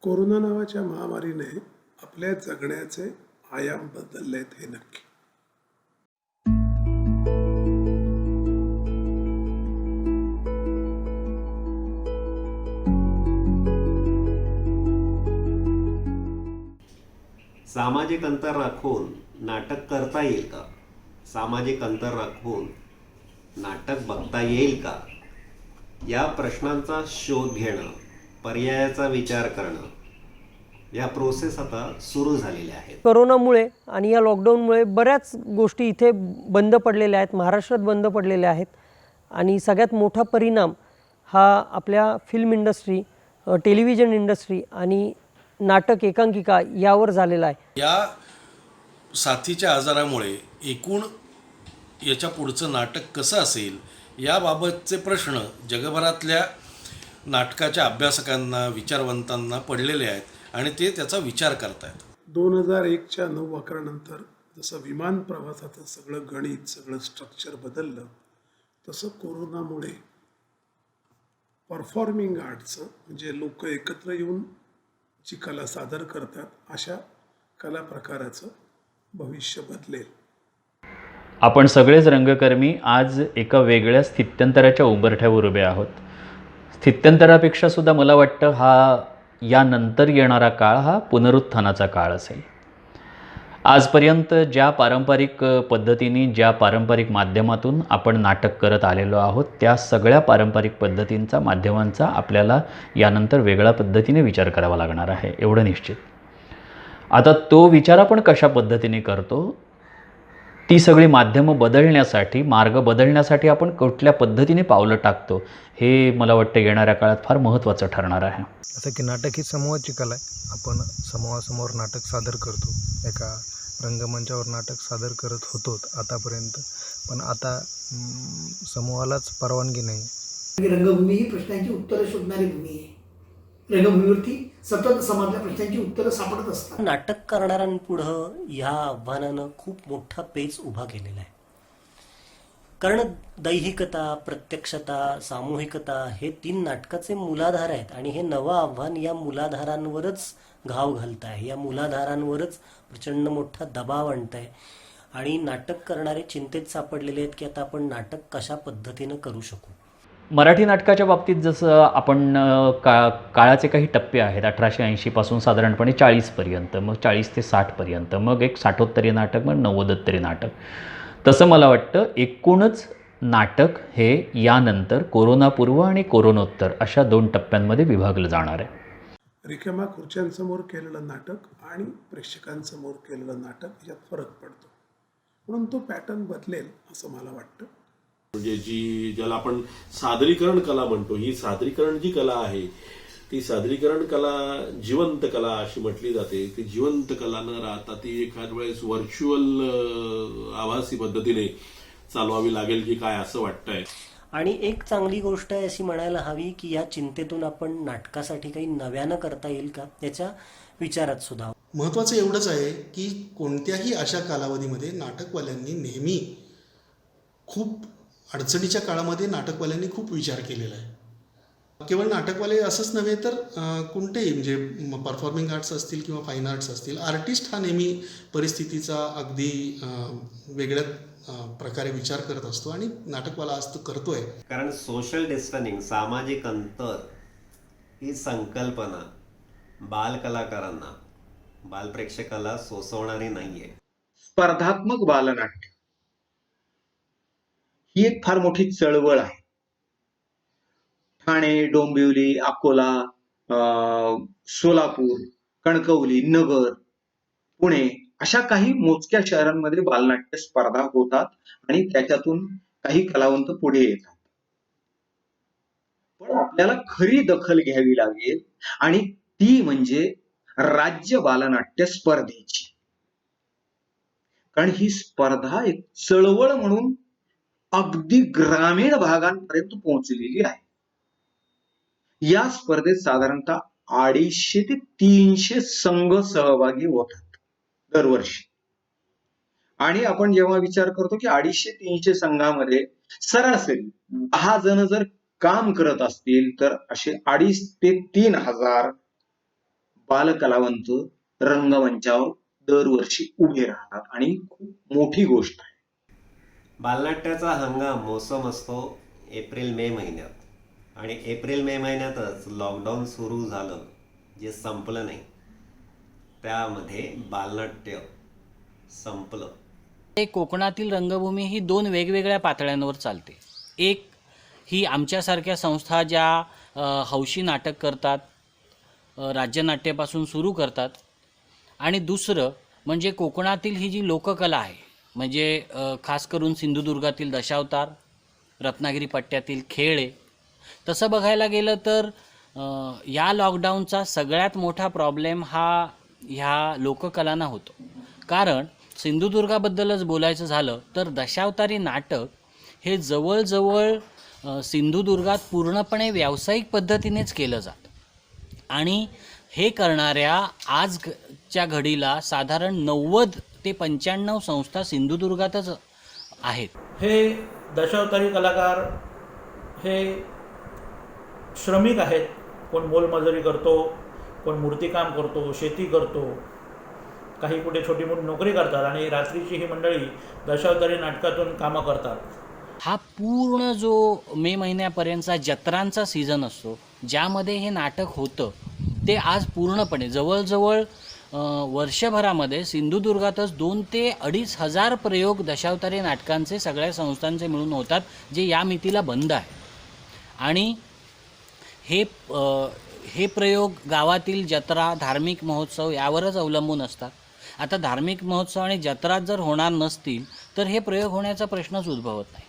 Corona नावाच्या महामारीने आपल्या जगण्याचे आयाम बदललेत हे नक्की. सामाजिक अंतर राखून नाटक करता येईल का? सामाजिक अंतर राखून नाटक बघता येईल का? या प्रश्नांचा शोध घेणं, पर्यायाचा विचार करणं, या प्रोसेस आता सुरू झालेल्या आहेत. कोरोनामुळे आणि या लॉकडाऊनमुळे बऱ्याच गोष्टी इथे बंद पडलेल्या आहेत, महाराष्ट्रात बंद पडलेल्या आहेत. आणि सगळ्यात मोठा परिणाम हा आपल्या फिल्म इंडस्ट्री, टेलिव्हिजन इंडस्ट्री आणि नाटक एकांकिका यावर झालेला आहे. या साथीच्या आजारामुळे एकूण याच्या पुढचं नाटक कसं असेल याबाबतचे प्रश्न जगभरातल्या नाटकाच्या अभ्यासकांना, विचारवंतांना पडलेले आहेत आणि ते त्याचा विचार करतायत. 2001च्या 9/11 नंतर जसं विमान प्रवासाचं सगळं गणित, सगळं स्ट्रक्चर बदललं, तसं कोरोनामुळे परफॉर्मिंग आर्टचं, म्हणजे लोक एकत्र येऊन जी कला सादर करतात अशा कला प्रकाराचं भविष्य बदलेल. आपण सगळेच रंगकर्मी आज एका वेगळ्या स्थित्यंतराच्या उंबरठ्यावर उभे आहोत. स्थित्यंतरापेक्षा सुद्धा मला वाटतं हा यानंतर येणारा काळ हा पुनरुत्थानाचा काळ असेल. आजपर्यंत ज्या पारंपरिक पद्धतीने, ज्या पारंपरिक माध्यमातून आपण नाटक करत आलेलो आहोत, त्या सगळ्या पारंपरिक पद्धतींचा, माध्यमांचा आपल्याला यानंतर वेगळ्या पद्धतीने विचार करावा लागणार आहे, एवढं निश्चित. आता तो विचार आपण कशा पद्धतीने करतो, ती सगळी माध्यमं बदलण्यासाठी, मार्ग बदलण्यासाठी आपण कुठल्या पद्धतीने पावलं टाकतो, हे मला वाटतं येणाऱ्या काळात फार महत्त्वाचं ठरणार आहे. असं की नाटक ही समूहाची कला आहे. आपण समूहासमोर नाटक सादर करतो, एका रंगमंचावर नाटक सादर करत होतो आतापर्यंत, पण आता समूहालाच परवानगी नाही. रंगभूमी ही प्रश्नांची उत्तरं शोधणारी भूमी आहे. रंगभूमीवरती सतत समाजातल्या प्रश्नांची उत्तरं सापडत असतात. नाटक करणाऱ्यांपुढं ह्या आव्हानानं खूप मोठा पेच उभा केलेला आहे. कारण दैहिकता, प्रत्यक्षता, सामूहिकता हे 3 नाटकाचे मूलाधार आहेत आणि हे नवं आव्हान या मूलाधारांवरच घाव घालत आहे, या मूलाधारांवरच प्रचंड मोठा दबाव आणत आहे. आणि नाटक करणारे चिंतेत सापडलेले आहेत की आता आपण नाटक कशा पद्धतीनं करू शकू. मराठी नाटकाच्या बाबतीत जसं आपण काळाचे काही टप्पे आहेत, 1880 पासून साधारणपणे 40पर्यंत, मग 40 ते 60पर्यंत, मग एक 60उत्तरीय नाटक, मग 90उत्तरीय नाटक. तसं मला वाटतं एकूणच नाटक हे यानंतर कोरोनापूर्व आणि कोरोनोत्तर अशा 2 टप्प्यांमध्ये विभागलं जाणार आहे. रिकाम्या खुर्च्यांसमोर केलेलं नाटक आणि प्रेक्षकांसमोर केलेलं नाटक यात फरक पडतो, म्हणून तो पॅटर्न बदलेल असं मला वाटतं. म्हणजे ज्याला आपण सादरीकरण कला म्हणतो, ही सादरीकरण जी कला आहे ती सादरीकरण कला जिवंत कला अशी म्हटली जाते. ती जिवंत कला न राहता ती एखाद वेळेस व्हर्च्युअल आभासी पद्धतीने चालवावी लागेल की काय असं वाटतंय. आणि एक चांगली गोष्ट आहे अशी म्हणायला हवी की या चिंतेतून आपण नाटकासाठी काही नव्यानं करता येईल का याच्या विचारात सुद्धा. महत्त्वाचं एवढंच आहे की कोणत्याही अशा कालावधीमध्ये नाटकवाल्यांनी नेहमी खूप अडचणीच्या काळामध्ये नाटकवाल्यांनी खूप विचार केलेला आहे. केवळ नाटकवाले असंच नव्हे तर कोणतेही, म्हणजे परफॉर्मिंग आर्ट्स असतील किंवा फाईन आर्ट्स असतील, आर्टिस्ट हा नेहमी परिस्थितीचा अगदी वेगळ्या प्रकारे विचार करत असतो आणि नाटकवाला आज तो करतोय. कारण सोशल डिस्टन्सिंग, सामाजिक अंतर ही संकल्पना बालकलाकारांना, बालप्रेक्षकाला सोसवणारी नाहीये. स्पर्धात्मक बालनाट्य ही एक फार मोठी चळवळ आहे. ठाणे, डोंबिवली, अकोला, सोलापूर, कणकवली, नगर, पुणे अशा काही मोजक्या शहरांमध्ये बालनाट्य स्पर्धा होतात आणि त्याच्यातून काही कलावंत पुढे येतात. पण आपल्याला खरी दखल घ्यावी लागेल आणि ती म्हणजे राज्य बालनाट्य स्पर्धेची. कारण ही स्पर्धा एक चळवळ म्हणून अगदी ग्रामीण भागांपर्यंत पोहोचलेली आहे. या स्पर्धेत साधारणतः 250 ते 300 संघ सहभागी होतात दरवर्षी. आणि आपण जेव्हा विचार करतो की 250-300 संघामध्ये सरासरी 10 जण जर काम करत असतील तर असे 2,500 ते 3,000 बालकलावंत रंगमंचावर दरवर्षी उभे राहतात आणि खूप मोठी गोष्ट आहे. बालनाट्याचा हंगाम मोसम असतो एप्रिल मे महिन्यात आणि एप्रिल मे महिन्यातच लॉकडाऊन सुरू झालं, जे संपलं नाही. त्यामध्ये बालनाट्य संपलं. कोकणातील रंगभूमी ही 2 वेगवेगळ्या पातळ्यांवर चालते. एक ही आमच्यासारख्या संस्था ज्या हौशी नाटक करतात, राज्यनाट्यापासून सुरू करतात, आणि दुसरं म्हणजे कोकणातील ही जी लोककला आहे, म्हणजे खास करून सिंधुदुर्गातील दशावतार, रत्नागिरी पट्ट्यातील खेळ. तसं बघायला गेलं तर या लॉकडाऊनचा सगळ्यात मोठा प्रॉब्लेम हा ह्या लोककलांना होतो. कारण सिंधुदुर्गाबद्दलच बोलायचं झालं तर दशावतारी नाटक हे जवळजवळ सिंधुदुर्गात पूर्णपणे व्यावसायिक पद्धतीनेच केलं जातं आणि हे करणाऱ्या आजच्या घडीला साधारण 90 ते 95 संस्था सिंधुदुर्गातच आहेत. हे दशावतारी कलाकार हे श्रमिक आहेत. कोण मोलमजुरी करतो, कोण मूर्तिकाम करतो, शेती करतो, काही कुठे छोटी मोठी नोकरी करतात आणि रात्रीची ही मंडळी दशावतारी नाटकातून कामं करतात. हा पूर्ण जो मे महिन्यापर्यंतचा जत्रांचा सीझन असतो, ज्यामध्ये हे नाटक होतं, ते आज पूर्णपणे जवळजवळ वर्षभरामध्ये सिंधुदुर्गातच 2 ते 2,500 प्रयोग दशावतारी नाटकांचे सगळ्या संस्थांचे मिळून होतात, जे या मितीला बंद आहे. आणि हे प्रयोग गावातील जत्रा, धार्मिक महोत्सव यावरच अवलंबून असतात. आता धार्मिक महोत्सव आणि जत्रा जर होणार नसतील तर हे प्रयोग होण्याचा प्रश्नच उद्भवत नाही.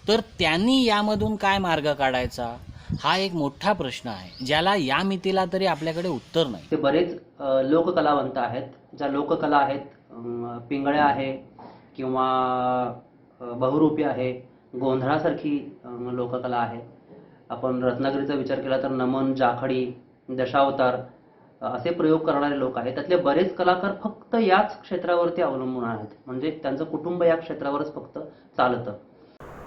तर त्यांनी यामधून काय मार्ग काढायचा हा एक मोठा प्रश्न आहे, ज्याला या मितीला तरी आपल्याकडे उत्तर नाही. ते बरेच लोककलावंत आहेत, ज्या लोककला आहेत, पिंगळ्या आहे किंवा बहुरूपी आहे, गोंधळासारखी लोककला आहे. आपण रत्नागिरीचा विचार केला तर नमन, जाखडी, दशावतार असे प्रयोग करणारे लोक आहेत. त्यातले बरेच कलाकार फक्त याच क्षेत्रावरती अवलंबून आहेत, म्हणजे त्यांचं कुटुंब या क्षेत्रावरच फक्त चालतं.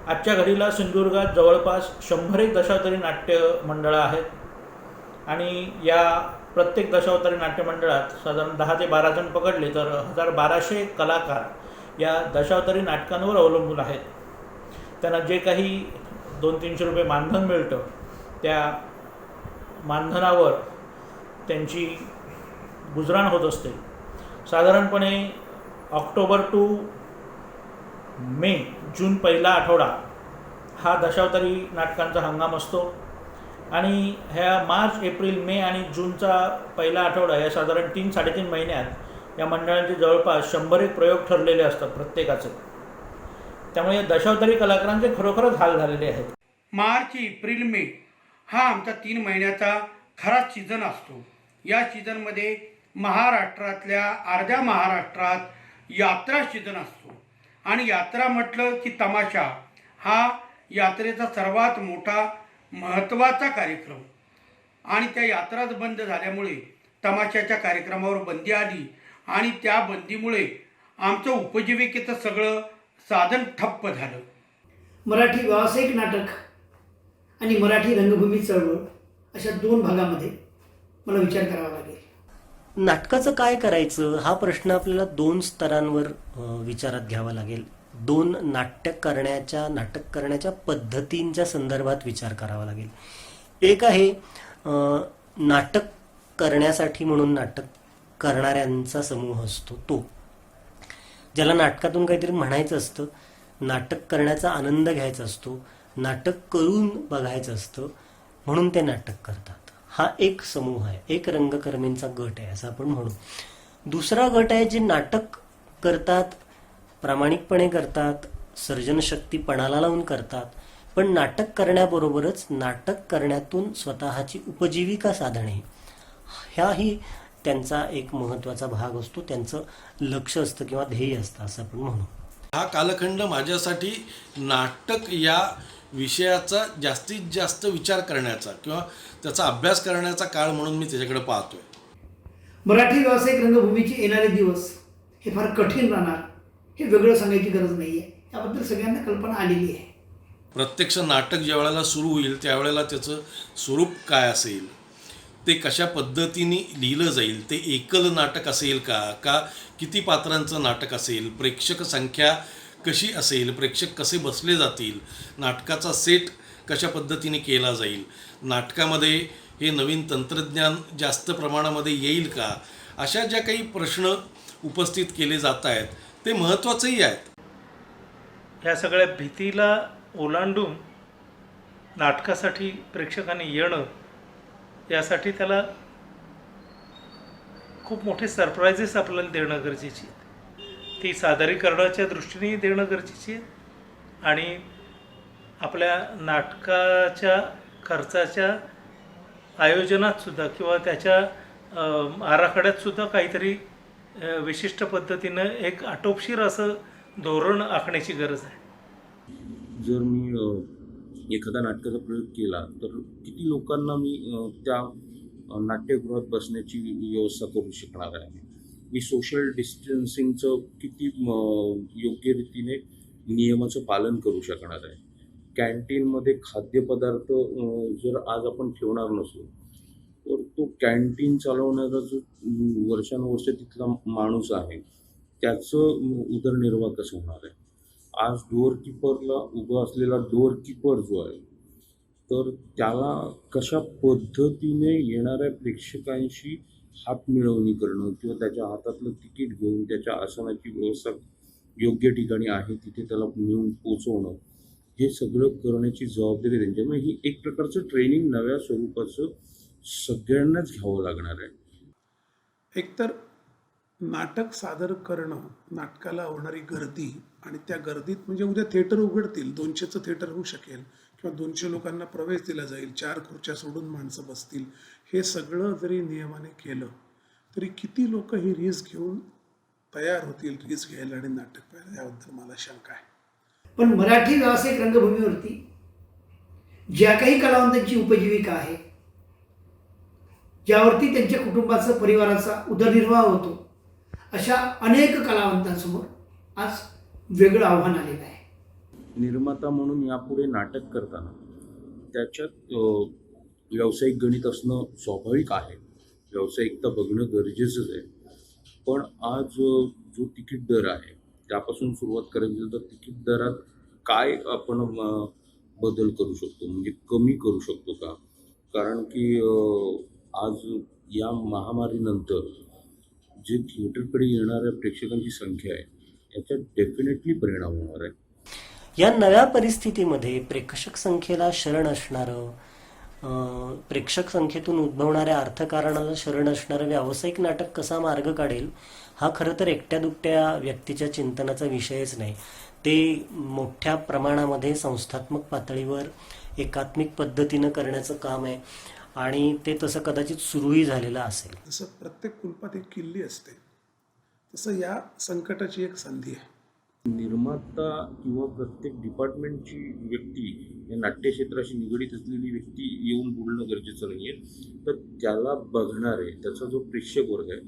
आजच्या घडीला सिंधुदुर्गात जवळपास 100 दशावतारी नाट्य मंडळं आहेत आणि या प्रत्येक दशावतारी नाट्य मंडळात साधारण 10 ते 12 जण पकडले तर 1200 कलाकार या दशावतारी नाटकांवर अवलंबून आहेत. त्यांना जे काही 200-300 रुपये मानधन मिळतं, त्या मानधनावर त्यांची गुजराण होत असते. साधारणपणे ऑक्टोबर टू मे, जून पहिला आठवडा हा दशावतारी नाटकांचा हंगाम असतो आणि ह्या मार्च, एप्रिल, मे आणि जूनचा पहिला आठवडा या साधारण 3-3.5 महिन्यात या मंडळांचे जवळपास 100 प्रयोग ठरलेले असतात प्रत्येकाचे. त्यामुळे या दशावतारी कलाकारांचे खरोखरच हाल झालेले आहेत. मार्च, एप्रिल, मे हा आमचा 3 महिन्याचा खरा सीझन असतो. या सीझनमध्ये महाराष्ट्रातल्या अर्ध्या महाराष्ट्रात यात्रा सीझन असतो आणि यात्रा म्हटलं की तमाशा हा यात्रेचा सर्वात मोठा महत्त्वाचा कार्यक्रम आणि त्या यात्राच बंद झाल्यामुळे तमाशाच्या कार्यक्रमावर बंदी आली आणि त्या बंदीमुळे आमचं उपजीविकेचं सगळं साधन ठप्प झालं. मराठी व्यावसायिक नाटक आणि मराठी रंगभूमी चळवळ अशा 2 भागामध्ये मला विचार करावा लागेल. नाटकाचं काय करायचं हा प्रश्न आपल्याला 2 स्तरांवर विचारात घ्यावा लागेल. 2 नाटक करण्याच्या पद्धतींच्या संदर्भात विचार करावा लागेल. एक आहे नाटक करण्यासाठी म्हणून नाटक करणाऱ्यांचा समूह असतो, तो ज्याला नाटकातून काहीतरी म्हणायचं असतं, नाटक करण्याचा आनंद घ्यायचा असतो, नाटक करून बघायचं असतं, म्हणून ते नाटक करतात. हा एक समूह आहे, एक रंगकर्मींचा गट आहे असं आपण म्हणू. दुसरा गट आहे जे नाटक करतात, प्रामाणिकपणे करतात, सर्जनशक्ती पणाला लावून करतात, पण नाटक करण्याबरोबरच नाटक करण्यातून स्वतःची उपजीविका साधणे ह्याही त्यांचा एक महत्त्वाचा भाग असतो, त्यांचं लक्ष असतं किंवा ध्येय असतं असं आपण म्हणू. हा कालखंड माझ्यासाठी नाटक या विषयाचा जास्तीत जास्त विचार करण्याचा किंवा त्याचा अभ्यास करण्याचा काळ म्हणून मी त्याच्याकडे पाहतोय. मराठी व्यावसायिक रंगभूमीचे येणारे दिवस हे फार कठीण राहणार, हे वेगळं सांगायची गरज नाही आहे. याबद्दल सगळ्यांना कल्पना आलेली आहे. प्रत्यक्ष नाटक ज्या वेळेला सुरू होईल त्यावेळेला त्याचं स्वरूप काय असेल ते कशा पद्धतीने लिहिलं जाईल, ते एकल नाटक असेल का किती पात्रांचं नाटक असेल, प्रेक्षक संख्या कशी असेल, प्रेक्षक कसे बसले जातील, नाटकाचा सेट कशा पद्धतीने केला जाईल, नाटकामध्ये हे नवीन तंत्रज्ञान जास्त प्रमाणामध्ये येईल का, अशा ज्या काही प्रश्न उपस्थित केले जात आहेत ते महत्त्वाचेही आहेत. ह्या सगळ्या भीतीला ओलांडून नाटकासाठी प्रेक्षकांनी येणं, यासाठी त्याला खूप मोठे सरप्राइजेस आपल्याला देणं गरजेची आहे. ती सादरीकरणाच्या दृष्टीने देणं गरजेची आहे आणि आपल्या नाटकाच्या खर्चाच्या आयोजनातसुद्धा किंवा त्याच्या आराखड्यातसुद्धा काहीतरी विशिष्ट पद्धतीनं एक आटोपशीर असं धोरण आखण्याची गरज आहे. जर मी एखाद्या नाटकाचा प्रयोग केला तर किती लोकांना मी त्या नाट्यगृहात बसण्याची व्यवस्था करू शकणार आहे, मी सोशल डिस्टन्सिंगचं किती योग्य रीतीने नियमाचं पालन करू शकणार आहे. कॅन्टीनमध्ये खाद्यपदार्थ जर आज आपण ठेवणार नसलो तर तो कॅन्टीन चालवणारा जो वर्षानुवर्ष तिथला माणूस आहे त्याचं उदरनिर्वाह कसं होणार आहे. आज डोअरकीपरला उभा असलेला डोअरकीपर जो आहे तर त्याला कशा पद्धतीने येणाऱ्या प्रेक्षकांशी हातमिळवणी करणं किंवा त्याच्या हातातलं तिकीट घेऊन त्याच्या आसनाची व्यवस्था योग्य ठिकाणी आहे तिथे त्याला नेऊन पोचवणं, हे सगळं करण्याची जबाबदारी त्यांच्यामुळे ही एक प्रकारचं ट्रेनिंग नव्या स्वरूपाचं सगळ्यांनाच घ्यावं लागणार आहे. एकतर नाटक सादर करणं, नाटकाला होणारी गर्दी आणि त्या गर्दीत म्हणजे उद्या थिएटर उघडतील, 200चं थिएटर होऊ शकेल किंवा 200 लोकांना प्रवेश दिला जाईल, 4 खुर्च्या सोडून माणसं बसतील, हे सगळं जरी नियमाने केलं तरी किती लोक ही रिस्क घेऊन तयार होतील रिस्क घ्यायला आणि नाटक पाहायला, याबद्दल मला शंका आहे. पण मराठी व्यावसायिक रंगभूमीवरती ज्या काही कलावंतांची उपजीविका आहे, ज्यावरती त्यांच्या कुटुंबाचा परिवाराचा उदरनिर्वाह होतो, अशा अनेक कलावंतांसमोर आज वेगळं आव्हान आलेलं आहे. निर्माता म्हणून यापुढे नाटक करताना त्याच्यात व्यावसायिक गणित असणं स्वाभाविक आहे, व्यावसायिकता बघणं गरजेचंच आहे. पण आज जो तिकीट दर आहे त्यापासून सुरुवात करायची तर तिकीट दरात काय आपण बदल करू शकतो, म्हणजे कमी करू शकतो का. कारण की आज या महामारीनंतर जे थिएटरकडे येणाऱ्या प्रेक्षकांची संख्या आहे याच्यात डेफिनेटली परिणाम होणार आहे. या नव्या परिस्थितीमध्ये प्रेक्षक संख्येला शरण असणारं, प्रेक्षक संख्येतून उद्भवणाऱ्या अर्थकारणाला शरण असणारं व्यावसायिक नाटक कसा मार्ग काढेल, हा खरं तर एकट्या दुकट्या व्यक्तीच्या चिंतनाचा विषयच नाही. ते मोठ्या प्रमाणामध्ये संस्थात्मक पातळीवर एकात्मिक पद्धतीनं करण्याचं काम आहे आणि ते तसं कदाचित सुरूही झालेलं असेल. जसं प्रत्येक कुलपात एक किल्ली असते, तसं या संकटाची एक संधी आहे. निर्माता किंवा प्रत्येक डिपार्टमेंटची व्यक्ती या नाट्यक्षेत्राशी निगडीत असलेली व्यक्ती येऊन बोलणं गरजेचं नाही आहे, तर त्याला बघणारे त्याचा जो प्रेक्षक वर्ग आहे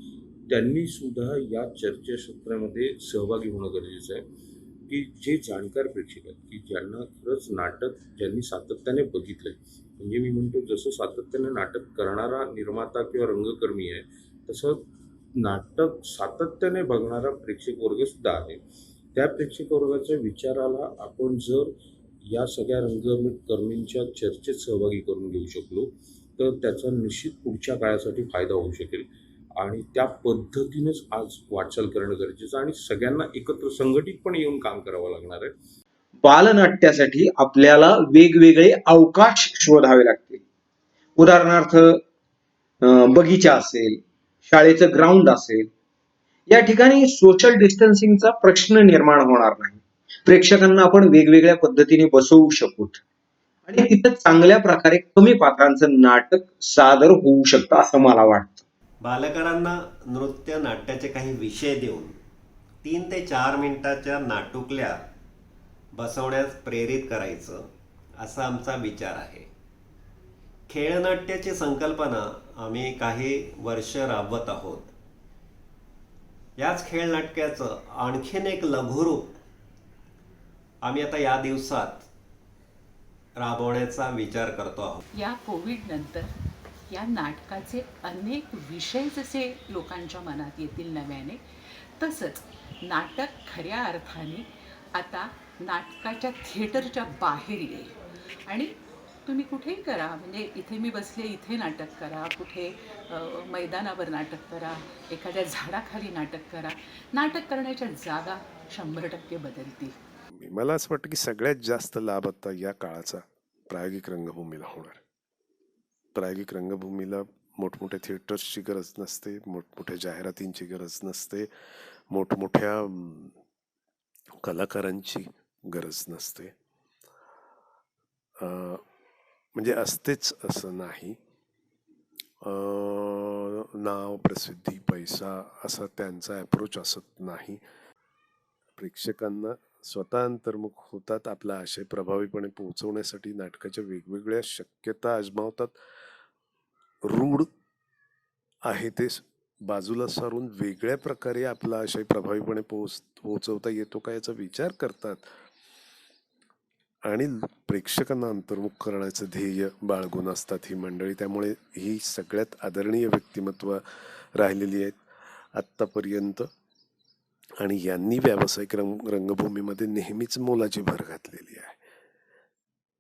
त्यांनी सुद्धा या चर्चासत्रामध्ये सहभागी होणं गरजेचं आहे. की जे जाणकार प्रेक्षक आहेत की ज्यांना खरंच नाटक ज्यांनी सातत्याने बघितलं आहे, म्हणजे मी म्हणतो जसं सातत्याने नाटक करणारा निर्माता किंवा रंगकर्मी आहे तसं नाटक सातत्याने बघणारा प्रेक्षक वर्ग सुद्धा आहे. त्या प्रेक्षक वर्गाच्या विचाराला आपण जर या सगळ्या रंगकर्मींच्या चर्चेत सहभागी करून घेऊ शकलो तर त्याचा निश्चित पुढच्या काळासाठी फायदा होऊ शकेल आणि त्या पद्धतीनेच आज वाटचाल करणं गरजेचं आणि सगळ्यांना एकत्र संघटितपणे येऊन काम करावं लागणार आहे. बालनाट्यासाठी आपल्याला वेगवेगळे अवकाश शोधावे लागतील. उदाहरणार्थ बगीचा असेल, शाळेचं ग्राउंड असेल, या ठिकाणी सोशल डिस्टन्सिंगचा प्रश्न निर्माण होणार नाही. प्रेक्षकांना आपण वेगवेगळ्या पद्धतीने बसवू शकू आणि तिथं चांगल्या प्रकारे कमी पात्रांचं नाटक सादर होऊ शकतं असं मला वाटतं. बालकांना नृत्य नाट्याचे काही विषय देऊन 3 ते 4 मिनिटाच्या नाटुकल्या बसवण्यास प्रेरित करायचं असा आमचा विचार आहे. खेळनाट्याची संकल्पना आम्ही काही वर्ष राबवत आहोत. याच खेळनाट्याचं आणखीन एक लघुरूप आम्ही आता या दिवसात राबवण्याचा विचार करतो आहोत. या कोविड नंतर या नाटकाचे अनेक विषय जसे लोकांच्या मनात येतील नव्याने, तसंच नाटक खऱ्या अर्थाने आता नाटकाच्या थिएटरच्या बाहेर येईल. आणि तुम्ही कुठेही करा, म्हणजे इथे मी बसले इथे नाटक करा, कुठे मैदानावर नाटक करा, एखाद्या झाडाखाली नाटक करा, नाटक करण्याच्या जागा 100% बदलतील. मला असं वाटतं की सगळ्यात जास्त लाभ आता या काळाचा प्रायोगिक रंगभूमीला होणार. प्रायोगिक रंगभूमीला मोठमोठ्या थिएटर्सची गरज नसते, मोठमोठ्या जाहिरातींची गरज नसते, मोठमोठ्या कलाकारांची गरज नसते. म्हणजे असतेच असं नाही. नाव, प्रसिद्धी, पैसा असा त्यांचा अप्रोच असत नाही. प्रेक्षकांना स्वतः अंतर्मुख होतात, आपला आशय प्रभावीपणे पोहोचवण्यासाठी नाटकाच्या वेगवेगळ्या शक्यता आजमावतात. रूढ आहे ते बाजूला सारून वेगळ्या प्रकारे आपला आशय प्रभावीपणे पोहोचवता येतो का याचा विचार करतात आणि प्रेक्षकांना अंतर्मुख करण्याचं ध्येय बाळगून असतात ही मंडळी. त्यामुळे ही सगळ्यात आदरणीय व्यक्तिमत्व राहिलेली आहेत आत्तापर्यंत आणि यांनी व्यावसायिक रंगभूमीमध्ये नेहमीच मोलाची भर घातलेली आहे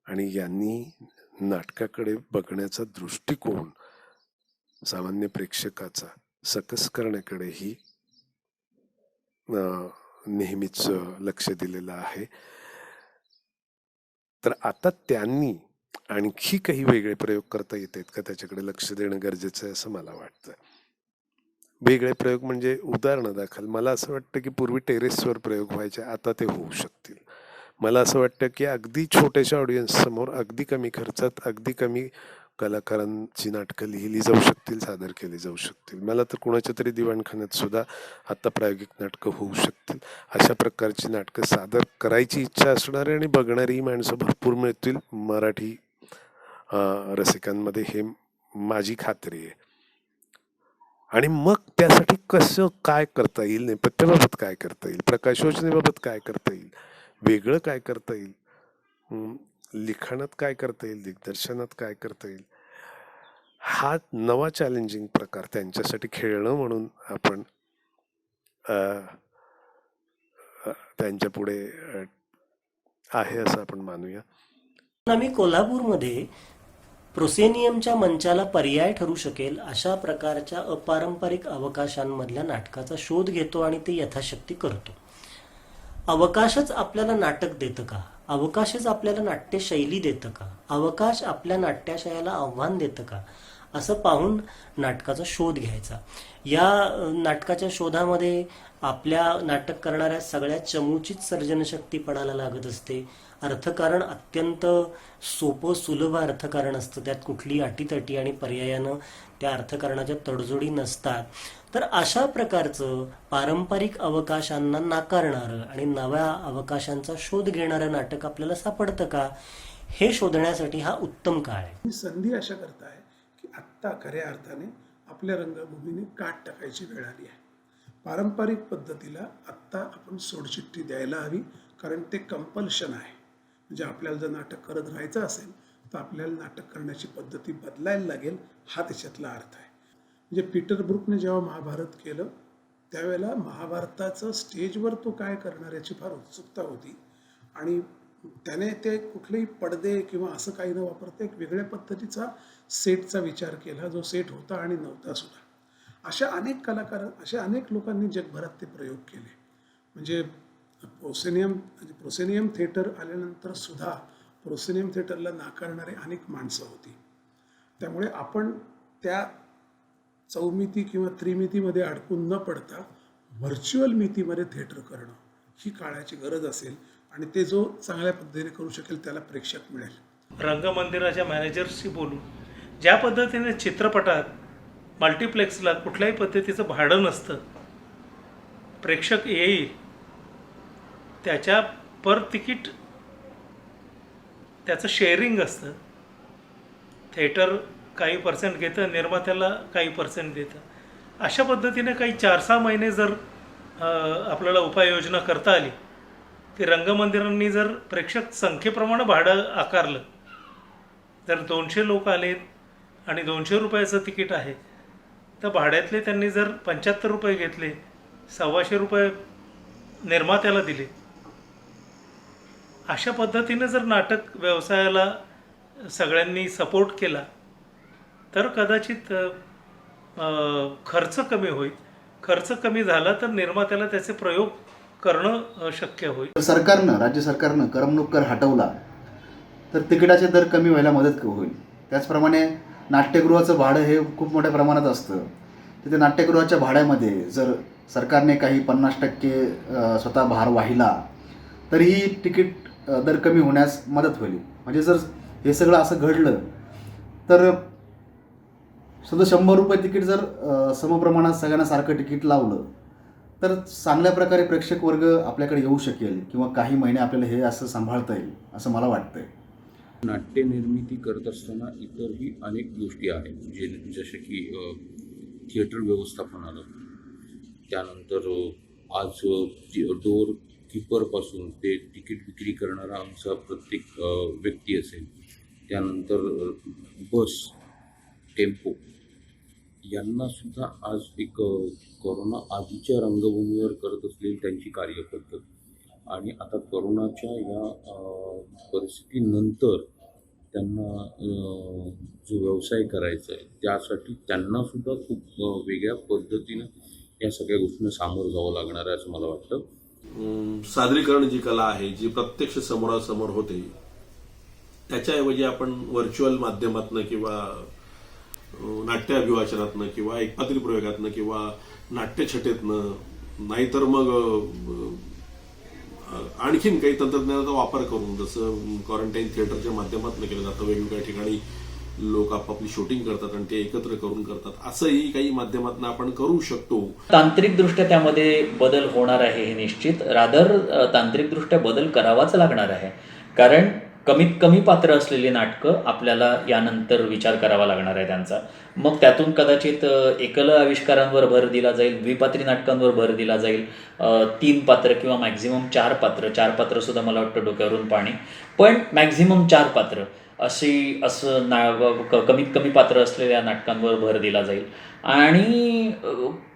आणि यांनी नाटकाकडे बघण्याचा दृष्टिकोन सामान्य प्रेक्षकाचा सकस करण्याकडेही नेहमीच लक्ष दिलेलं आहे. तर आता त्यांनी आणखी काही वेगळे प्रयोग करता येत आहेत का त्याच्याकडे लक्ष देणं गरजेचं आहे असं मला वाटतं. वेगळे प्रयोग म्हणजे उदाहरणादाखल मला असं वाटतं की पूर्वी टेरेसवर प्रयोग व्हायचे, आता ते होऊ शकतील. मला असं वाटतं की अगदी छोट्याशा ऑडियन्स समोर अगदी कमी खर्चात अगदी कमी कलाकारांची नाटकं लिहिली जाऊ शकतील, सादर केली जाऊ शकतील. मला तर कुणाच्या तरी दिवाणखान्यात सुद्धा आता प्रायोगिक नाटकं होऊ शकतील. अशा प्रकारची नाटकं सादर करायची इच्छा असणारी आणि बघणारी माणसं भरपूर मिळतील मराठी रसिकांमध्ये, हे माझी खात्री आहे. आणि मग त्यासाठी कसं काय करता येईल, नेपथ्याबाबत काय करता येईल, प्रकाशयोजनेबाबत काय करता येईल, वेगळं काय करता येईल, लिखाणात काय करता येईल, दिग्दर्शनात काय करता येईल, हा नवा चॅलेंजिंग प्रकार त्यांच्यासाठी खेळणं म्हणून आपण त्यांच्या पुढे आहे असं आपण मानूया. आम्ही कोल्हापूरमध्ये प्रोसेनियमच्या मंचाला पर्याय ठरू शकेल अशा प्रकारच्या अपारंपरिक अवकाशांमधल्या नाटकाचा शोध घेतो आणि ते यथाशक्ती करतो. अवकाशच आपल्याला नाटक देतं का? अवकाशच आपल्याला नाट्यशैली देतं का? अवकाश आपल्या नाट्याशयाला आव्हान देतं का? असं पाहून नाटकाचा शोध घ्यायचा. या नाटकाच्या शोधामध्ये आपल्या नाटक करणाऱ्या सगळ्या चमूचीच सर्जनशक्ती पणाला लागत असते. अर्थकारण अत्यंत सोपं सुलभ अर्थकारण असतं, त्यात कुठली अटीतटी आणि पर्यायानं त्या अर्थकारणाच्या तडजोडी नसतात. तर अशा प्रकारचं पारंपरिक अवकाशांना नाकारणारं आणि नव्या अवकाशांचा शोध घेणारं नाटक आपल्याला सापडतं का, हे शोधण्यासाठी हा उत्तम काळ आहे. ही संधी अशा करता आहे की आत्ता खऱ्या अर्थाने आपल्या रंगभूमीने काट टाकायची वेळ आली आहे. पारंपरिक पद्धतीला आत्ता आपण सोडचिठ्ठी द्यायला हवी, कारण ते कंपल्शन आहे. म्हणजे आपल्याला जर नाटक करत राहायचं असेल तर आपल्याला नाटक करण्याची पद्धती बदलायला लागेल, हा त्याच्यातला अर्थ आहे. म्हणजे पीटर ब्रूकने जेव्हा महाभारत केलं त्यावेळेला महाभारताचं स्टेजवर तो काय करणार याची फार उत्सुकता होती आणि त्याने ते कुठलेही पडदे किंवा असं काही न वापरता एक वेगळ्या पद्धतीचा सेटचा विचार केला, जो सेट होता आणि नव्हता सुद्धा. अशा अनेक कलाकार, अशा अनेक लोकांनी जगभरात ते प्रयोग केले. म्हणजे प्रोसेनियम थिएटर आल्यानंतर सुद्धा प्रोसेनियम थिएटरला नाकारणारे अनेक माणसं होती. त्यामुळे आपण त्या चौमिती किंवा त्रिमितीमध्ये अडकून न पडता व्हर्च्युअल मितीमध्ये थिएटर करणं ही काळाची गरज असेल आणि ते जो चांगल्या पद्धतीने करू शकेल त्याला प्रेक्षक मिळेल. रंगमंदिराच्या मॅनेजर्सशी बोलून ज्या पद्धतीने चित्रपटात मल्टिप्लेक्सला कुठल्याही पद्धतीचं भाडं नसतं, प्रेक्षक येईल त्याच्या पर तिकीट त्याचं शेअरिंग असतं. थिएटर काही पर्सेंट घेतं, निर्मात्याला काही पर्सेंट देतं. अशा पद्धतीने काही 4-6 महिने जर आपल्याला उपाययोजना करता आली की रंगमंदिरांनी जर प्रेक्षक संख्येप्रमाणे भाडं आकारलं, जर 200 लोक आलेत आणि 200 रुपयाचं तिकीट आहे, तर भाड्यातले त्यांनी जर 75 रुपये घेतले, 125 रुपये निर्मात्याला दिले, अशा पद्धतीने जर नाटक व्यवसायाला सगळ्यांनी सपोर्ट केला तर कदाचित खर्च कमी होईल. खर्च कमी झाला तर निर्मात्याला त्याचे प्रयोग करणं शक्य होईल. सरकारनं, राज्य सरकारनं करमणूक कर हटवला तर तिकिटाचे दर कमी व्हायला मदत होईल. त्याचप्रमाणे नाट्यगृहाचं भाडं हे खूप मोठ्या प्रमाणात असतं. तिथे नाट्यगृहाच्या भाड्यामध्ये जर सरकारने काही 50% स्वतः भार वाहिला तरीही तिकीट दर कमी होण्यास मदत होईल. म्हणजे जर हे सगळं असं घडलं तर समजा 100 रुपये तिकीट जर समप्रमाणात सगळ्यांना सारखं तिकीट लावलं तर चांगल्या प्रकारे प्रेक्षक वर्ग आपल्याकडे येऊ शकेल किंवा काही महिने आपल्याला हे असं सांभाळता येईल असं मला वाटतंय. नाट्य निर्मिती करत असताना इतरही अनेक गोष्टी आहेत जसे की थिएटर व्यवस्थापन आलं, त्यानंतर आज डोअर कीपरपासून ते तिकीट विक्री करणारा आमचा प्रत्येक व्यक्ती असेल, त्यानंतर बस, टेम्पो यांनासुद्धा आज एक कोरोना आधीच्या रंगभूमीवर करत असलेली त्यांची कार्यकर्ते आणि आता कोरोनाच्या या परिस्थितीनंतर त्यांना जो व्यवसाय करायचा आहे त्यासाठी त्यांनासुद्धा खूप वेगळ्या पद्धतीनं या सगळ्या गोष्टींना सामोरं जावं लागणार आहे असं मला वाटतं. सादरीकरण जी कला आहे, जी प्रत्यक्ष समोरासमोर होते, त्याच्याऐवजी आपण व्हर्च्युअल माध्यमातनं किंवा नाट्य अभिवाचनातनं किंवा एकपात्री प्रयोगातनं किंवा नाट्यछटेतनं नाहीतर मग आणखीन काही तंत्रज्ञानाचा वापर करून, जसं क्वारंटाईन थिएटरच्या माध्यमातून केलं जातं, वेगवेगळ्या ठिकाणी लोक आपापली शूटिंग करतात आणि ते एकत्र करून करतात, असंही काही माध्यमातून आपण करू शकतो. तांत्रिकदृष्ट्या त्यामध्ये बदल होणार आहे हे निश्चित. रादर तांत्रिकदृष्ट्या बदल करावाच लागणार आहे, कारण कमीत कमी पात्र असलेली नाटकं आपल्याला यानंतर विचार करावा लागणार आहे त्यांचा. मग त्यातून कदाचित एकल आविष्कारांवर भर दिला जाईल, द्विपात्री नाटकांवर भर दिला जाईल, 3 पात्र किंवा मॅक्झिमम 4 पात्रसुद्धा मला वाटतं डोक्यावरून पाणी, पण मॅक्झिमम 4 पात्र असं कमीत कमी पात्र असलेल्या नाटकांवर भर दिला जाईल. आणि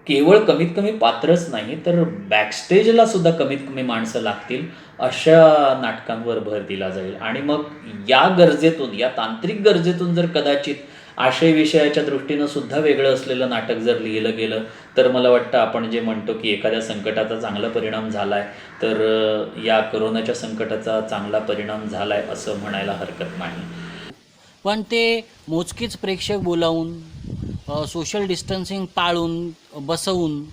केवळ कमीत कमी पात्रच नाही तर बॅकस्टेजला सुद्धा कमीत कमी माणसं लागतील अशा नाटकांवर भर दिला जाईल. आणि मग या गरजेतून, या तांत्रिक गरजेतून जर कदाचित आशय विषयाच्या दृष्टीनं सुद्धा वेगळं असलेलं नाटक जर लिहिलं गेलं तर मला वाटतं आपण जे म्हणतो की एखाद्या संकटाचा चांगला परिणाम झाला आहे तर या कोरोनाच्या संकटाचा चांगला परिणाम झाला आहे असं म्हणायला हरकत नाही. पण ते मोजकेच प्रेक्षक बोलावून, सोशल डिस्टन्सिंग पाळून, बसवून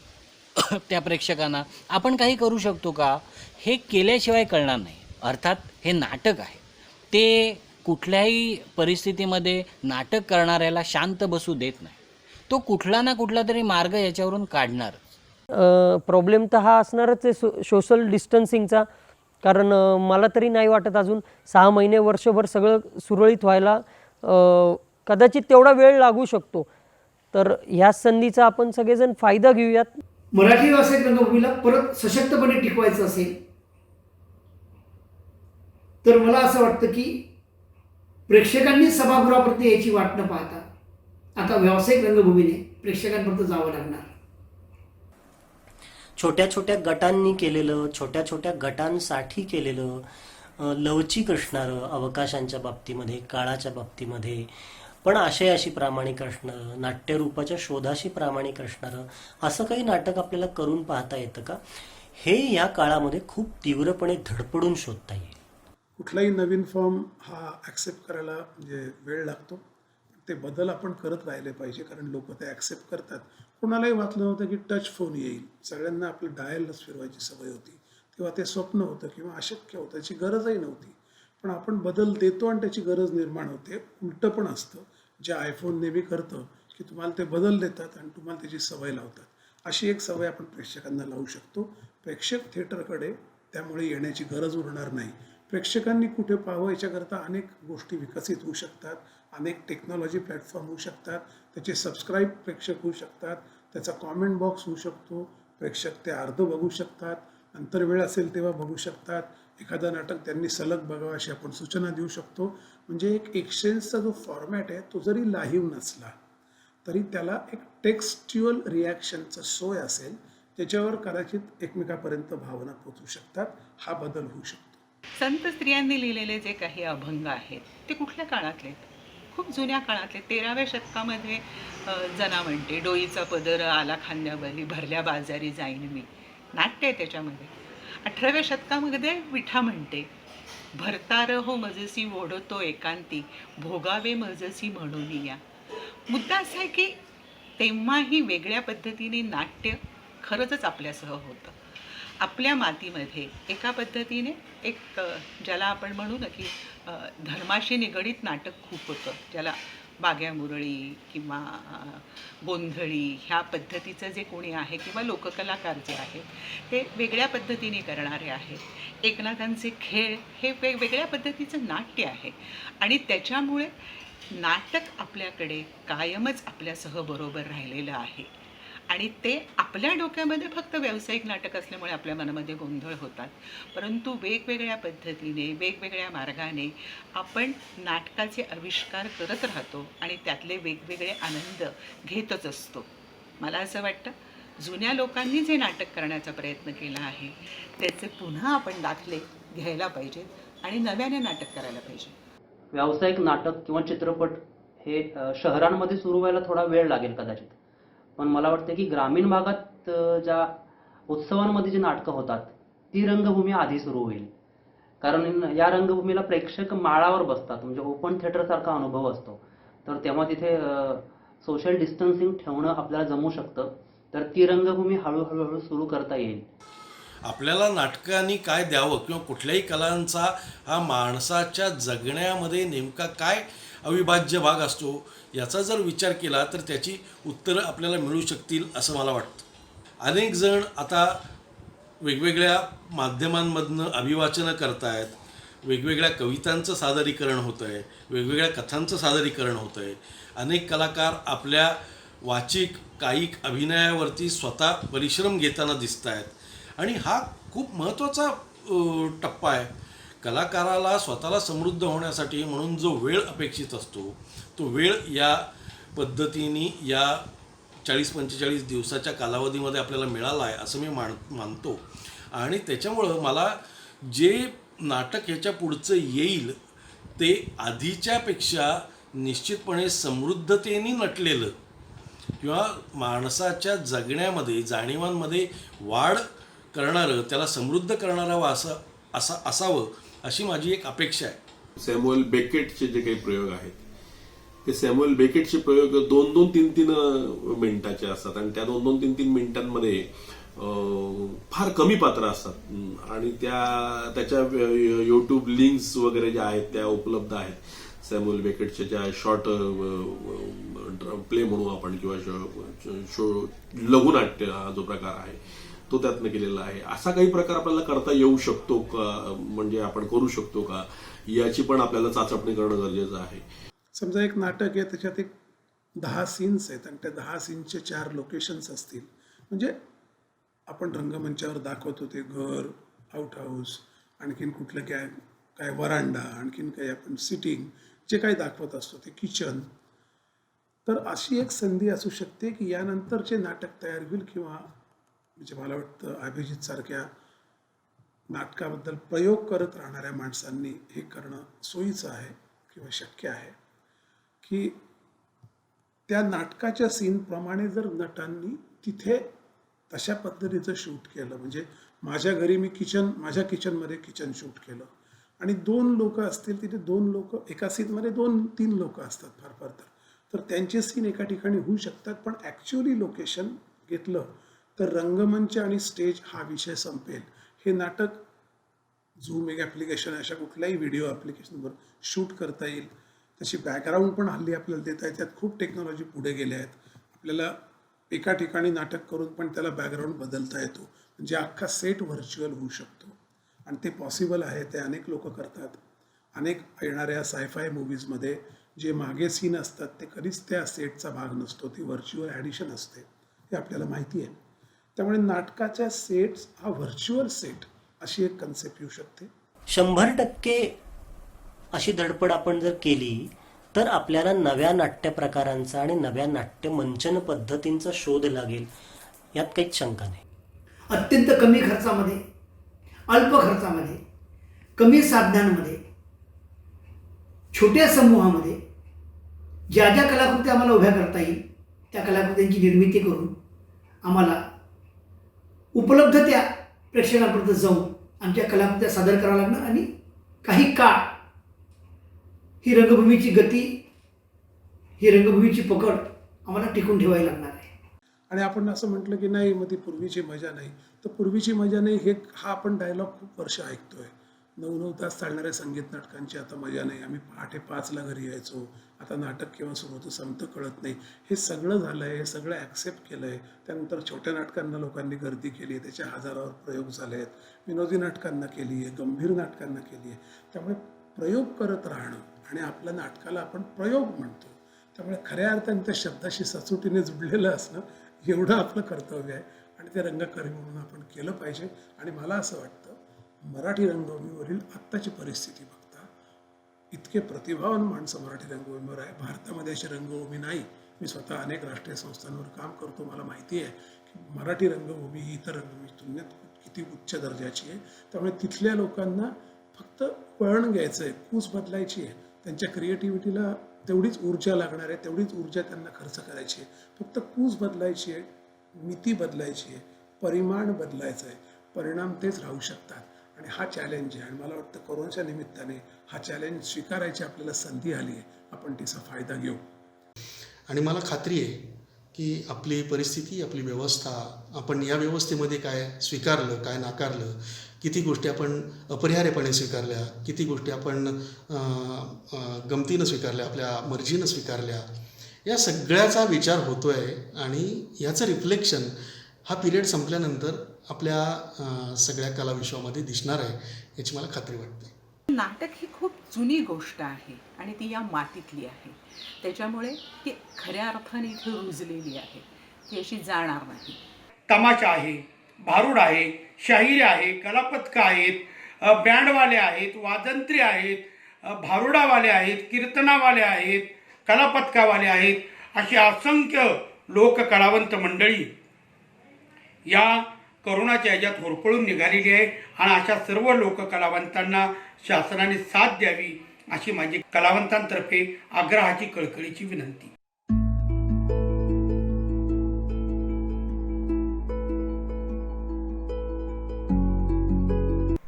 त्या प्रेक्षकांना आपण काही करू शकतो का, हे केल्याशिवाय कळणार नाही. अर्थात हे नाटक आहे, ते कुठल्याही परिस्थितीमध्ये नाटक करणाऱ्याला शांत बसू देत नाही. तो कुठला ना कुठला तरी मार्ग याच्यावरून काढणार. प्रॉब्लेम तर हा असणारच आहे सोशल डिस्टन्सिंगचा, कारण मला तरी नाही वाटत अजून 6 महिने, वर्षभर सगळं सुरळीत व्हायला कदाचित तेवढा वेळ लागू शकतो. तर ह्या संधीचा आपण सगळेजण फायदा घेऊयात. मराठी व्यावसायिक रंगभूमीला परत सशक्तपणे टिकवायचं असेल तर मला असं वाटतं की प्रेक्षकांनी सभागृहाप्रती याची वाट न पाहता आता व्यावसायिक रंगभूमीने प्रेक्षकांपर्यंत जावं लागणार. छोट्या छोट्या गटांनी केलेलं, छोट्या छोट्या गटांसाठी केलेलं, लवचिक असणारं अवकाशांच्या बाबतीमध्ये, काळाच्या बाबतीमध्ये, पण आशयाशी प्रामाणिक असणं, नाट्यरूपाच्या शोधाशी प्रामाणिक असणारं असं काही नाटक आपल्याला करून पाहता येतं का, हे या काळामध्ये खूप तीव्रपणे धडपडून शोधता येईल. कुठलाही नवीन फॉर्म हा ॲक्सेप्ट करायला म्हणजे वेळ लागतो, ते बदल आपण करत राहिले पाहिजे, कारण लोक ते ॲक्सेप्ट करतात. कोणालाही वाटलं नव्हतं की टच फोन येईल, सगळ्यांना आपलं डायलच फिरवायची सवय होती, तेव्हा ते स्वप्न होतं किंवा अशक्य होतं, त्याची गरजही नव्हती. पण आपण बदल देतो आणि त्याची गरज निर्माण होते. उलटं पण असतं, जे आयफोन नेहमी करतं की तुम्हाला ते बदल देतात आणि तुम्हाला त्याची सवय लावतात. अशी एक सवय आपण प्रेक्षकांना लावू शकतो. प्रेक्षक थिएटरकडे त्यामुळे येण्याची गरज उरणार नाही. प्रेक्षकांनी कुठे पाहावं याच्याकरता अनेक गोष्टी विकसित होऊ शकतात, अनेक टेक्नॉलॉजी प्लॅटफॉर्म होऊ शकतात, त्याचे सबस्क्राईब प्रेक्षक होऊ शकतात, त्याचा कॉमेंट बॉक्स होऊ शकतो, प्रेक्षक ते अर्ध बघू शकतात, नंतर वेळ असेल तेव्हा बघू शकतात, एखादं नाटक त्यांनी सलग बघावं अशी आपण सूचना देऊ शकतो. म्हणजे एक एक्सचेंजचा जो फॉर्मॅट आहे तो जरी लाईव्ह नसला तरी त्याला एक टेक्स्च्युअल रिॲक्शनचं सोय असेल त्याच्यावर कदाचित एकमेकापर्यंत भावना पोचू शकतात. हा बदल होऊ शकतो. संत स्त्रियांनी लिहिलेले जे काही अभंग आहेत ते कुठल्या काळातले? खूप जुन्या काळातले. 13व्या शतकामध्ये जना म्हणते, डोईचा पदर आला खांद्यावरी, भरल्या बाजारी जाईन मी. नाट्य आहे त्याच्यामध्ये. 18व्या शतकामध्ये विठा म्हणते, भरतार हो मजसी ओढतो एकांती, भोगावे मजसी म्हणून या. मुद्दा असा आहे की तेव्हाही वेगळ्या पद्धतीने नाट्य खरंच आपल्यासह होतं. आपल्या मातीमध्ये एका पद्धतीने एक ज्याला आपण म्हणू ना की धर्माशी निगडीत नाटक खूप होतं, ज्याला बाग्या मुरळी किंवा गोंधळी ह्या पद्धतीचं जे कोणी आहे किंवा लोककलाकार जे आहेत ते वेगळ्या पद्धतीने करणारे आहेत. एकनाथांचे खेळ हे वेगवेगळ्या पद्धतीचं नाट्य आहे आणि त्याच्यामुळे नाटक आपल्याकडे कायमच आपल्यासह बरोबर राहिलेलं आहे आणि ते आपल्या डोक्यामध्ये फक्त व्यावसायिक नाटक असल्यामुळे आपल्या मनामध्ये गोंधळ होतात. परंतु वेगवेगळ्या पद्धतीने वेगवेगळ्या मार्गाने आपण नाटकाचे आविष्कार करत राहतो आणि त्यातले वेगवेगळे आनंद घेतच असतो. मला असं वाटतं जुन्या लोकांनी जे नाटक करण्याचा प्रयत्न केला आहे त्याचे पुन्हा आपण दाखले घ्यायला पाहिजेत आणि नव्याने नाटक करायला पाहिजे. व्यावसायिक नाटक किंवा चित्रपट हे शहरांमध्ये सुरू व्हायला थोडा वेळ लागेल कदाचित, पण मला वाटतं की ग्रामीण भागात ज्या उत्सवांमध्ये जी नाटकं होतात ती रंगभूमी आधी सुरू होईल. कारण या रंगभूमीला प्रेक्षक माळावर बसतात, म्हणजे ओपन थिएटरसारखा अनुभव असतो. तर तेव्हा तिथे सोशल डिस्टन्सिंग ठेवणं आपल्याला जमू शकतं. तर ती रंगभूमी हळूहळू सुरू करता येईल. आपल्याला नाटकांनी काय द्यावं किंवा कुठल्याही कलांचा हा माणसाच्या जगण्यामध्ये नेमका काय अविभाज्य भाग असतो याचा जर विचार केला तर त्याची उत्तरं आपल्याला मिळू शकतील असं मला वाटतं. अनेक जण आता वेगवेगळ्या माध्यमांमधनं अभिवाचनं करतायत, वेगवेगळ्या कवितांचं सादरीकरण होतं आहे, वेगवेगळ्या कथांचं सादरीकरण होतं आहे. अनेक कलाकार आपल्या वाचिक कायिक अभिनयावरती स्वतः परिश्रम घेताना दिसत आहेत आणि हा खूप महत्त्वाचा टप्पा आहे. कलाकाराला स्वतःला समृद्ध होण्यासाठी म्हणून जो वेळ अपेक्षित असतो तो वेळ या पद्धतीने या 40-45 दिवसाच्या कालावधीमध्ये आपल्याला मिळाला आहे असं मी मानतो. आणि त्याच्यामुळं मला जे नाटक ह्याच्या पुढचं येईल ते आधीच्यापेक्षा निश्चितपणे समृद्धतेने नटलेलं किंवा माणसाच्या जगण्यामध्ये जाणीवांमध्ये वाढ करणारं, त्याला समृद्ध करणारं असावं अशी माझी एक अपेक्षा आहे. सॅम्युएल बेकेटचे जे काही प्रयोग आहेत ते सॅम्युएल बेकेटचे प्रयोग 2-2, 3-3 मिनिटाचे असतात आणि त्या 2-2, 3-3 मिनिटांमध्ये फार कमी पात्र असतात आणि त्याच्या यूट्यूब लिंक्स वगैरे ज्या आहेत त्या उपलब्ध आहेत. सॅम्युएल बेकेटच्या ज्या शॉर्ट प्ले म्हणू आपण किंवा लघुनाट्य हा जो प्रकार आहे तो त्यातनं केलेला आहे. असा काही प्रकार आपल्याला करता येऊ शकतो का, म्हणजे आपण करू शकतो का, याची पण आपल्याला चाचपणी करणं गरजेचं आहे. समजा एक नाटक आहे त्याच्यात एक 10 सीन्स आहेत आणि त्या 10 सीन्सचे 4 लोकेशन्स असतील. म्हणजे आपण रंगमंचावर दाखवतो ते घर, आउट हाऊस, आणखीन कुठलं काय वरांडा, आणखीन काही आपण सिटिंग जे काही दाखवत असतो ते किचन. तर अशी एक संधी असू शकते की यानंतरचे नाटक तयार होईल किंवा म्हणजे मला वाटतं अभिजित सारख्या नाटकाबद्दल प्रयोग करत राहणाऱ्या माणसांनी हे करणं सोयीचं आहे किंवा शक्य आहे की त्या नाटकाच्या सीनप्रमाणे जर नटांनी तिथे तशा पद्धतीचं शूट केलं. म्हणजे माझ्या घरी मी माझ्या किचनमध्ये किचन शूट केलं आणि 2 लोक असतील तिथे 2 लोक एका सीनमध्ये 2-3 लोक असतात फार तर त्यांचे सीन एका ठिकाणी होऊ शकतात. पण ॲक्च्युअली लोकेशन घेतलं तर रंगमंच आणि स्टेज हा विषय संपेल. हे नाटक झूम एक ॲप्लिकेशन अशा कुठल्याही व्हिडिओ ॲप्लिकेशनवर शूट करता येईल. तशी बॅकग्राऊंड पण हल्ली आपल्याला देता येतात. खूप टेक्नॉलॉजी पुढे गेल्या आहेत. आपल्याला एका ठिकाणी नाटक करून पण त्याला बॅकग्राऊंड बदलता येतो. म्हणजे अख्खा सेट व्हर्च्युअल होऊ शकतो आणि ते पॉसिबल आहे. ते अनेक लोक करतात. अनेक येणाऱ्या सायफाय मूव्हीजमध्ये जे मागे सीन असतात ते कधीच त्या सेटचा भाग नसतो, ती व्हर्च्युअल ॲडिशन असते, हे आपल्याला माहिती आहे. त्यामुळे नाटकाच्या सेट्स हा व्हर्च्युअल सेट अशी एक कन्सेप्ट येऊ शकते. 100% अशी धडपड आपण जर केली तर आपल्याला नव्या नाट्य प्रकारांचा आणि नव्या नाट्य मंचन पद्धतींचा शोध लागेल, यात काहीच शंका नाही. अत्यंत कमी खर्चामध्ये, अल्प खर्चामध्ये, कमी साधनांमध्ये, छोट्या समूहामध्ये ज्या ज्या कलाकृती आम्हाला उभ्या करता येईल त्या कलाकृतींची निर्मिती करून आम्हाला उपलब्ध त्या प्रेक्षकांपर्यंत जाऊन आमच्या कलाकृत्या सादर कराव्या लागणार आणि काही काळ ही रंगभूमीची गती, ही रंगभूमीची पकड आम्हाला टिकून ठेवावी लागणार आहे. आणि आपण असं म्हटलं की नाही मग ती पूर्वीची मजा नाही, तर पूर्वीची मजा नाही हा आपण डायलॉग खूप वर्ष ऐकतोय. 9-9 तास चालणाऱ्या संगीत नाटकांची आता मजा नाही. आम्ही पहाटे 5ला घरी यायचो, आता नाटक केव्हा सुरू होतं संपतं कळत नाही. हे सगळं झालं आहे, हे सगळं ॲक्सेप्ट केलं आहे. त्यानंतर छोट्या नाटकांना लोकांनी गर्दी केली आहे, त्याच्या हजारावर प्रयोग झाले आहेत. विनोदी नाटकांना केली आहे, गंभीर नाटकांना केली आहे. त्यामुळे प्रयोग करत राहणं आणि आपल्या नाटकाला आपण प्रयोग म्हणतो, त्यामुळे खऱ्या अर्थाने त्या शब्दाशी सचोटीने जुडलेलं असणं एवढं आपलं कर्तव्य आहे आणि ते रंगकर्मी म्हणून आपण केलं पाहिजे. आणि मला असं वाटतं मराठी रंगभूमीवरील आत्ताची परिस्थिती बघता इतके प्रतिभावान माणसं मराठी रंगभूमीवर आहे. भारतामध्ये अशी रंगभूमी नाही. मी स्वतः अनेक राष्ट्रीय संस्थांवर काम करतो, मला माहिती आहे की मराठी रंगभूमी ही इतर रंगभूमी तुलनेत किती उच्च दर्जाची आहे. त्यामुळे तिथल्या लोकांना फक्त वळण घ्यायचं आहे, कूस बदलायची आहे. त्यांच्या क्रिएटिव्हिटीला तेवढीच ऊर्जा लागणार आहे, तेवढीच ऊर्जा त्यांना खर्च करायची आहे. फक्त कूस बदलायची आहे, मिती बदलायची आहे, परिमाण बदलायचं आहे, परिणाम तेच राहू शकतात. आणि हा चॅलेंज आहे आणि मला वाटतं कोरोनाच्या निमित्ताने हा चॅलेंज स्वीकारायची आपल्याला संधी आली आहे. आपण तिचा फायदा घेऊ. आणि मला खात्री आहे की आपली परिस्थिती, आपली व्यवस्था, आपण या व्यवस्थेमध्ये काय स्वीकारलं, काय नाकारलं, किती गोष्टी आपण अपरिहार्यपणे स्वीकारल्या, किती गोष्टी आपण गमतीनं स्वीकारल्या, आपल्या मर्जीनं स्वीकारल्या, या सगळ्याचा विचार होतो आहे. आणि याचं रिफ्लेक्शन हा पिरियड संपल्यानंतर आपल्या सगळ्या कलाविश्वामध्ये दिसणार आहे, याची मला खात्री वाटते. नाटक ही खूप जुनी गोष्ट आहे आणि ती या मातीतली आहे. त्याच्यामुळे ती खऱ्या अर्थाने इथे रुजलेली आहे, ती अशी जाणार नाही. तमाशा आहे, भारूड आहे, शाहिरी आहे, कलापथकं आहेत, बँडवाले आहेत, वाजंत्री आहेत, भारुडावाले आहेत, कीर्तनावाले आहेत, कलापथकावाले आहेत, अशी असंख्य लोककलावंत मंडळी या करोनाच्या ह्याच्यात होरपळून निघालेली आहे. आणि अशा सर्व लोककलावंतांना शासनाने साथ द्यावी अशी माझी कलावंतांतर्फे आग्रहाची कळकळीची विनंती.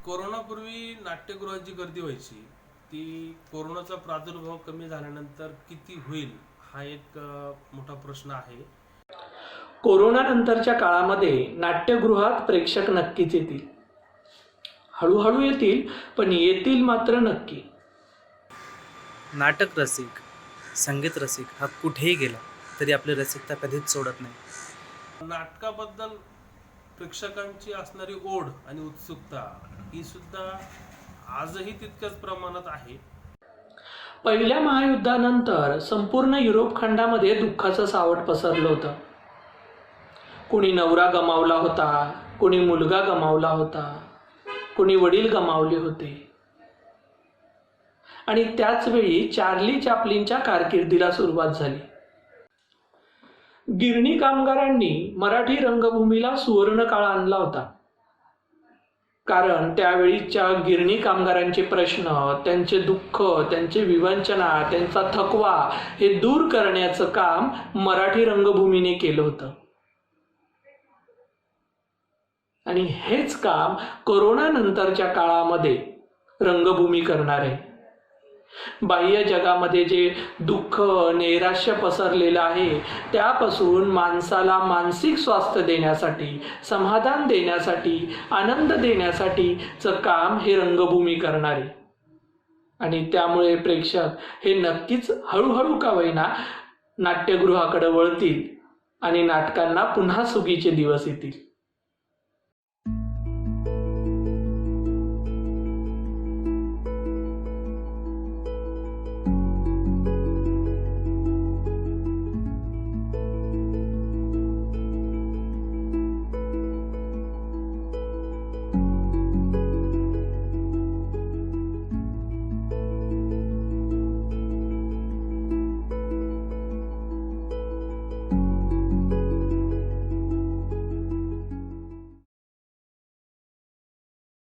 कोरोनापूर्वी नाट्यगृहात जी गर्दी व्हायची ती कोरोनाचा प्रादुर्भाव कमी झाल्यानंतर किती होईल हा एक मोठा प्रश्न आहे. कोरोनानंतरच्या काळामध्ये नाट्यगृहात प्रेक्षक नक्कीच येतील, हळूहळू येतील, पण येतील मात्र नक्की. नाटक रसिक, संगीत रसिक हा कुठेही गेला तरी आपली रसिकता कधीच सोडत नाही. नाटकाबद्दल प्रेक्षकांची असणारी ओढ आणि उत्सुकता ही सुद्धा आजही तितक्याच प्रमाणात आहे. पहिल्या महायुद्धानंतर संपूर्ण युरोप खंडामध्ये दुःखाचं सावट पसरलं होतं. कोणी नवरा गमावला होता, कोणी मुलगा गमावला होता, कोणी वडील गमावले होते. आणि त्याच वेळी चार्ली चॅप्लिनच्या कारकिर्दीला सुरुवात झाली. गिरणी कामगारांनी मराठी रंगभूमीला सुवर्ण काळ आणला होता, कारण त्यावेळीच्या गिरणी कामगारांचे प्रश्न, त्यांचे दुःख, त्यांचे विवंचना, त्यांचा थकवा हे दूर करण्याचं काम मराठी रंगभूमीने केलं होतं. आणि हेच काम कोरोना नंतरच्या काळामध्ये रंगभूमी करणार आहे. बाह्य जगामध्ये जे दुःख, नैराश्य पसरलेलं आहे त्यापासून माणसाला मानसिक स्वास्थ्य देण्यासाठी, समाधान देण्यासाठी, आनंद देण्यासाठीचं काम हे रंगभूमी करणार आहे. आणि त्यामुळे प्रेक्षक हे नक्कीच हळूहळू का होईना नाट्यगृहाकडे वळतील आणि नाटकांना पुन्हा सुगीचे दिवस येतील.